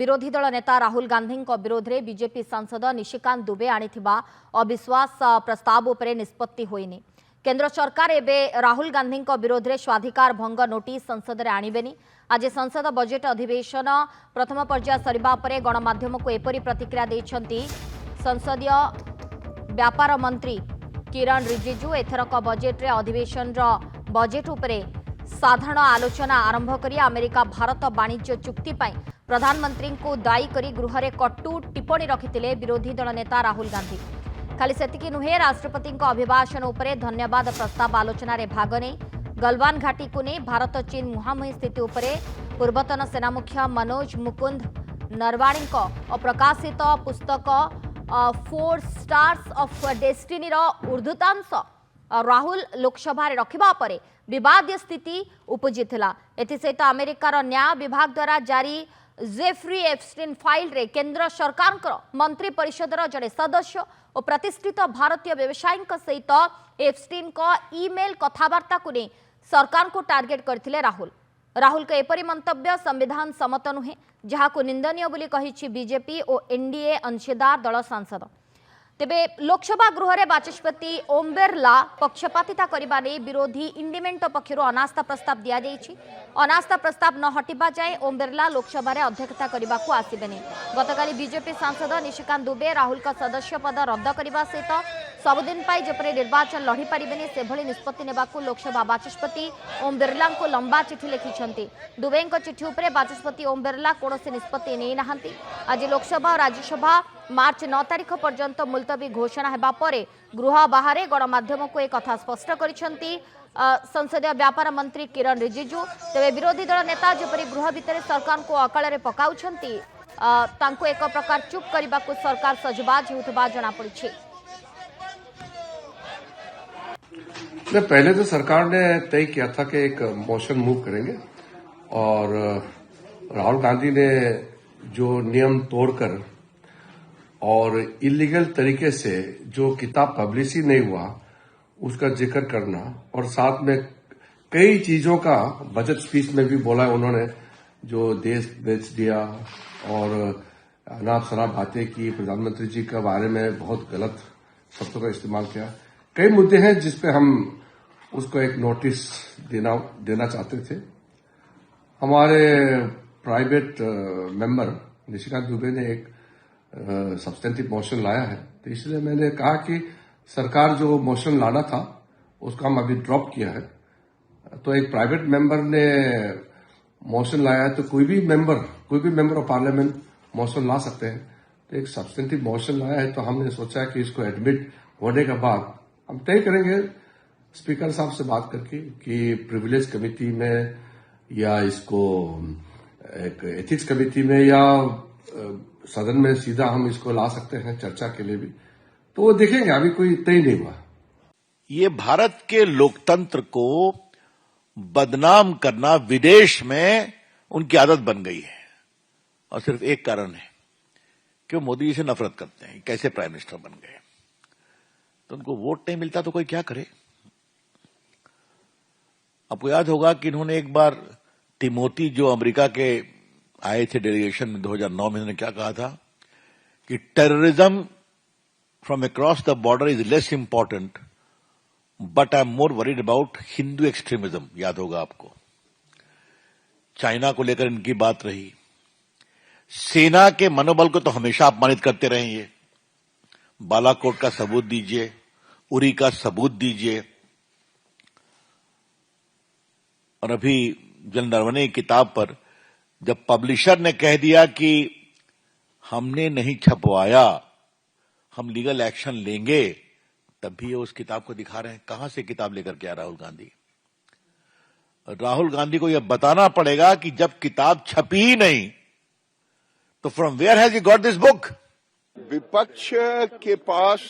विरोधी दल नेता राहुल गांधी विरोध में बीजेपी सांसद निशिकांत दुबे आनिथिबा अविश्वास प्रस्ताव उपरे निष्पत्ति होइनी। केंद्र सरकार एबे राहुल गांधी विरोध में स्वाधिकार भंग नोटिस संसद में आणिबेनी। आज संसद बजेट अधिवेशन प्रथम पर्याय सरिबा परे गणमाध्यम को एपरी प्रतिक्रिया दैछंती संसदीय व्यापार मंत्री किरण रिजिजू। एथरक बजेट रे अधिवेशन बजेट उपरे साधारण आलोचना आरंभ करी अमेरिका भारत वाणिज्य चुक्ति पाई प्रधानमंत्री को दायी करी गृह रे कटु टिप्पणी रखिथिले विरोधी दल नेता राहुल गांधी। खाली सेतिकी नुहे, राष्ट्रपति अभिभाषण उपरे धन्यवाद प्रस्ताव आलोचना रे भाग नै गलवान घाटी को नहीं भारत चीन मुहांमुही स्थिति उपरे पूर्वतन सेना मुख्य मनोज मुकुंद नरवाणी प्रकाशित पुस्तक 4 स्टार्स ऑफ डेस्टिनी रो उर्धुतांश राहुल लोकसभा रखिबा परे विवादीय स्थिति उपजी थिला। एथिसहित अमेरिकार न्याय विभाग द्वारा जारी जेफ्री एप्स्टीन फाइल रे केंद्र सरकार मंत्री परिषदर जड़े सदस्य और प्रतिष्ठित भारतीय व्यवसायी सहित एप्स्टीन को ईमेल कथबार्ता को नहीं सरकार को टार्गेट करथिले राहुल के एपरी मंतव्य संविधान सम्मत नुहे, जहां निंदनीय बोली कहिछि बीजेपी और एनडीए अंशीदार दल सांसद। तेबे लोकसभा गृह रे बाचस्पति ओम बिरला पक्षपातिता करबा नै विरोधी इंडिमेंट पक्षरु अनास्था प्रस्ताव दिया जायछि। अनास्था प्रस्ताव न हटिबा जाए ओम बिरला लोकसभा रे अध्यक्षता करबा को आसीबेनी। गतकाली बीजेपी सांसद निशिकांत दुबे राहुल का सदस्य पद रद्द करबा सहित सबुदिन पाई जेपरे निर्वाचन लढ़ी पारिबेनी से भली निष्पत्ति नेबाकू लोकसभा बाचस्पति ओम बिरला को लंबा चिठी लिखिछंती। दुबे चिठी उपरे बाचस्पति ओम बिरला कोनोसी निष्पत्ति नै नाहंती। आज लोकसभा और राज्यसभा मार्च 9 तारिख पर्यंत मुलतवी घोषणा हेबा परे गृह बाहर गणमाध्यम को एक कथा स्पष्ट करिसेंती संसदीय व्यापार मंत्री किरण रिजिजू। तेबे विरोधी दल नेता जेपरी गृह भितर सरकार को अकाल पकाउछंती तांको एक प्रकार चुप करबा को सरकार सजबाज होतबा जणा पड़िछि। पहले तो सरकार ने तय किया था कि एक मोशन मूव करेंगे और राहुल गांधी ने जो नियम तोड़कर और इलीगल तरीके से जो किताब पब्लिश ही नहीं हुआ उसका जिक्र करना और साथ में कई चीजों का बजट स्पीच में भी बोला है उन्होंने, जो देश बेच दिया और अनाप शनाप बातें की, प्रधानमंत्री जी के बारे में बहुत गलत शब्दों का इस्तेमाल किया। कई मुद्दे हैं जिसपे हम उसको एक नोटिस देना चाहते थे। हमारे प्राइवेट मेंबर निशिकांत दुबे ने एक सब्सटेंटिव मोशन लाया है, तो इसलिए मैंने कहा कि सरकार जो मोशन लाना था उसका हम अभी ड्रॉप किया है। तो एक प्राइवेट मेंबर ने मोशन लाया है तो कोई भी मेंबर ऑफ पार्लियामेंट मोशन ला सकते हैं। तो एक सब्सटेंटिव मोशन लाया है तो हमने सोचा कि इसको एडमिट होने के बाद हम तय करेंगे स्पीकर साहब से बात करके कि प्रिविलेज कमेटी में या इसको एक एथिक्स कमेटी में या सदन में सीधा हम इसको ला सकते हैं चर्चा के लिए भी। तो वो देखेंगे, अभी कोई तय नहीं हुआ। ये भारत के लोकतंत्र को बदनाम करना विदेश में उनकी आदत बन गई है और सिर्फ एक कारण है कि वो मोदी जी से नफरत करते हैं। कैसे प्राइम मिनिस्टर बन गए, तो उनको वोट नहीं मिलता तो कोई क्या करे। आपको याद होगा कि इन्होंने एक बार तिमोथी जो अमेरिका के आए थे डेलीगेशन में 2009 में, इन्होंने क्या कहा था कि terrorism from across the border is less important but I am more worried about Hindu extremism. याद होगा आपको। चाइना को लेकर इनकी बात रही। सेना के मनोबल को तो हमेशा अपमानित करते रहे। ये बालाकोट का सबूत दीजिए, उरी का सबूत दीजिए, और अभी जनरल नरवणे की किताब पर जब पब्लिशर ने कह दिया कि हमने नहीं छपवाया, हम लीगल एक्शन लेंगे, तब भी ये उस किताब को दिखा रहे हैं। कहां से किताब लेकर के आया राहुल गांधी? राहुल गांधी को यह बताना पड़ेगा कि जब किताब छपी ही नहीं तो from where has he got this book? विपक्ष के पास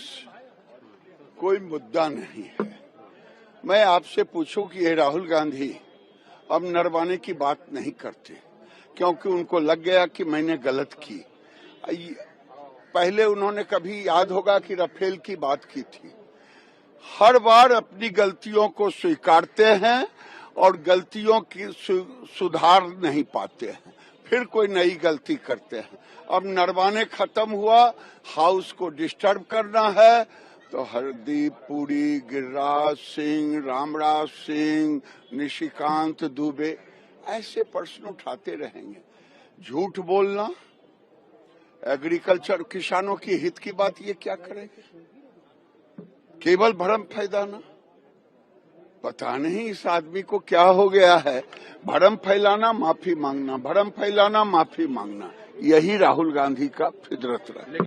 कोई मुद्दा नहीं है। मैं आपसे पूछूं कि ये राहुल गांधी अब नरवाने की बात नहीं करते क्योंकि उनको लग गया कि मैंने गलत की। पहले उन्होंने कभी याद होगा कि राफेल की बात की थी। हर बार अपनी गलतियों को स्वीकारते हैं और गलतियों की सुधार नहीं पाते हैं, फिर कोई नई गलती करते हैं। अब नरवाने खत्म हुआ, हाउस को डिस्टर्ब करना है तो हरदीप पुरी, गिरिराज सिंह, रामराज सिंह, निशिकांत दुबे ऐसे प्रश्न उठाते रहेंगे। झूठ बोलना, एग्रीकल्चर किसानों की हित की बात ये क्या करेंगे? केवल भरम फैलाना। पता नहीं इस आदमी को क्या हो गया है, भरम फैलाना, माफी मांगना, भरम फैलाना, माफी मांगना, यही राहुल गांधी का फितरत रहा।